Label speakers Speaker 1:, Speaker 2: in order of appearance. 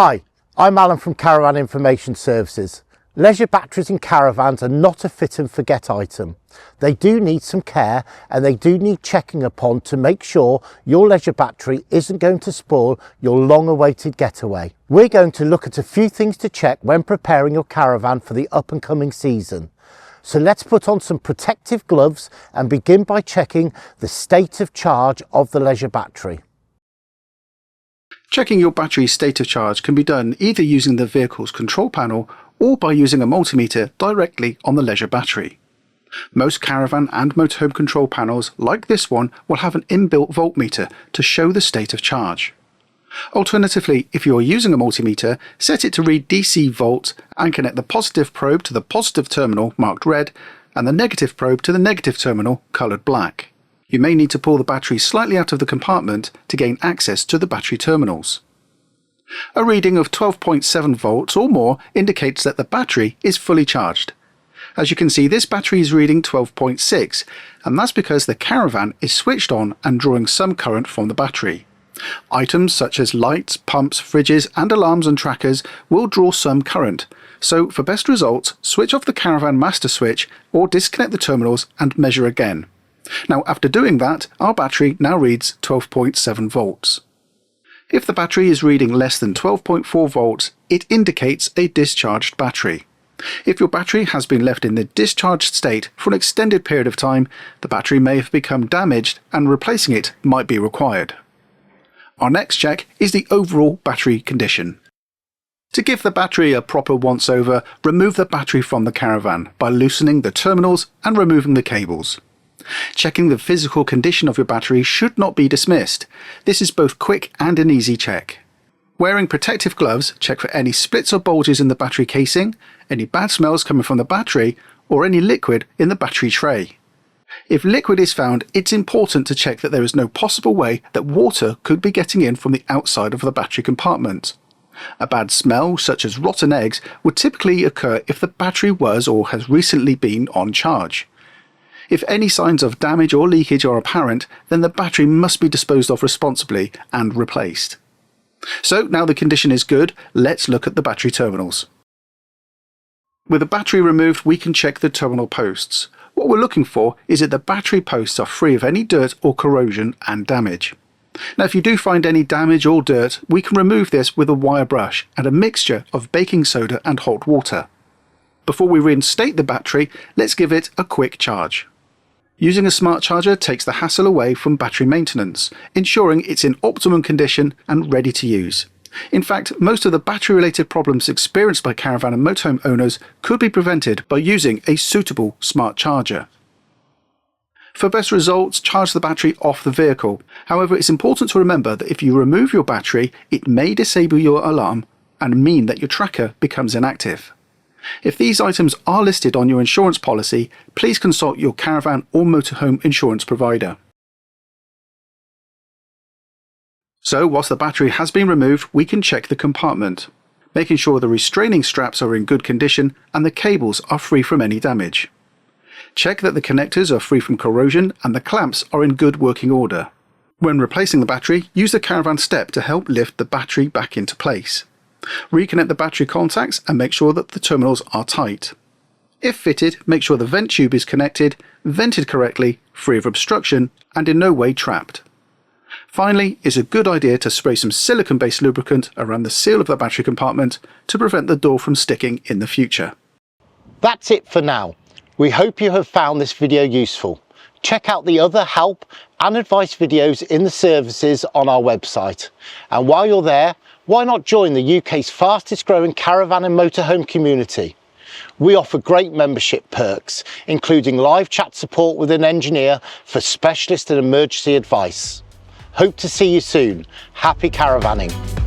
Speaker 1: Hi, I'm Alan from Caravan Information Services. Leisure batteries in caravans are not a fit and forget item. They do need some care and they do need checking upon to make sure your leisure battery isn't going to spoil your long-awaited getaway. We're going to look at a few things to check when preparing your caravan for the up and coming season. So let's put on some protective gloves and begin by checking the state of charge of the leisure battery.
Speaker 2: Checking your battery's state of charge can be done either using the vehicle's control panel or by using a multimeter directly on the leisure battery. Most caravan and motorhome control panels, like this one, will have an inbuilt voltmeter to show the state of charge. Alternatively, if you are using a multimeter, set it to read DC volts and connect the positive probe to the positive terminal marked red and the negative probe to the negative terminal coloured black. You may need to pull the battery slightly out of the compartment to gain access to the battery terminals. A reading of 12.7 volts or more indicates that the battery is fully charged. As you can see, this battery is reading 12.6, and that's because the caravan is switched on and drawing some current from the battery. Items such as lights, pumps, fridges and alarms and trackers will draw some current, so for best results, switch off the caravan master switch or disconnect the terminals and measure again. Now, after doing that, our battery now reads 12.7 volts. If the battery is reading less than 12.4 volts, it indicates a discharged battery. If your battery has been left in the discharged state for an extended period of time, the battery may have become damaged and replacing it might be required. Our next check is the overall battery condition. To give the battery a proper once-over, remove the battery from the caravan by loosening the terminals and removing the cables. Checking the physical condition of your battery should not be dismissed. This is both quick and an easy check. Wearing protective gloves, check for any splits or bulges in the battery casing, any bad smells coming from the battery, or any liquid in the battery tray. If liquid is found, it's important to check that there is no possible way that water could be getting in from the outside of the battery compartment. A bad smell, such as rotten eggs, would typically occur if the battery was or has recently been on charge. If any signs of damage or leakage are apparent, then the battery must be disposed of responsibly and replaced. So now the condition is good, let's look at the battery terminals. With the battery removed, we can check the terminal posts. What we're looking for is that the battery posts are free of any dirt or corrosion and damage. Now, if you do find any damage or dirt, we can remove this with a wire brush and a mixture of baking soda and hot water. Before we reinstate the battery, let's give it a quick charge. Using a smart charger takes the hassle away from battery maintenance, ensuring it's in optimum condition and ready to use. In fact, most of the battery-related problems experienced by caravan and motorhome owners could be prevented by using a suitable smart charger. For best results, charge the battery off the vehicle. However, it's important to remember that if you remove your battery, it may disable your alarm and mean that your tracker becomes inactive. If these items are listed on your insurance policy, please consult your caravan or motorhome insurance provider. So, whilst the battery has been removed, we can check the compartment, making sure the restraining straps are in good condition and the cables are free from any damage. Check that the connectors are free from corrosion and the clamps are in good working order. When replacing the battery, use the caravan step to help lift the battery back into place. Reconnect the battery contacts and make sure that the terminals are tight. If fitted, make sure the vent tube is connected, vented correctly, free of obstruction, and in no way trapped. Finally, it's a good idea to spray some silicone-based lubricant around the seal of the battery compartment to prevent the door from sticking in the future.
Speaker 1: That's it for now. We hope you have found this video useful. Check out the other help and advice videos in the services on our website. And while you're there, why not join the UK's fastest growing caravan and motorhome community? We offer great membership perks, including live chat support with an engineer for specialist and emergency advice. Hope to see you soon. Happy caravanning.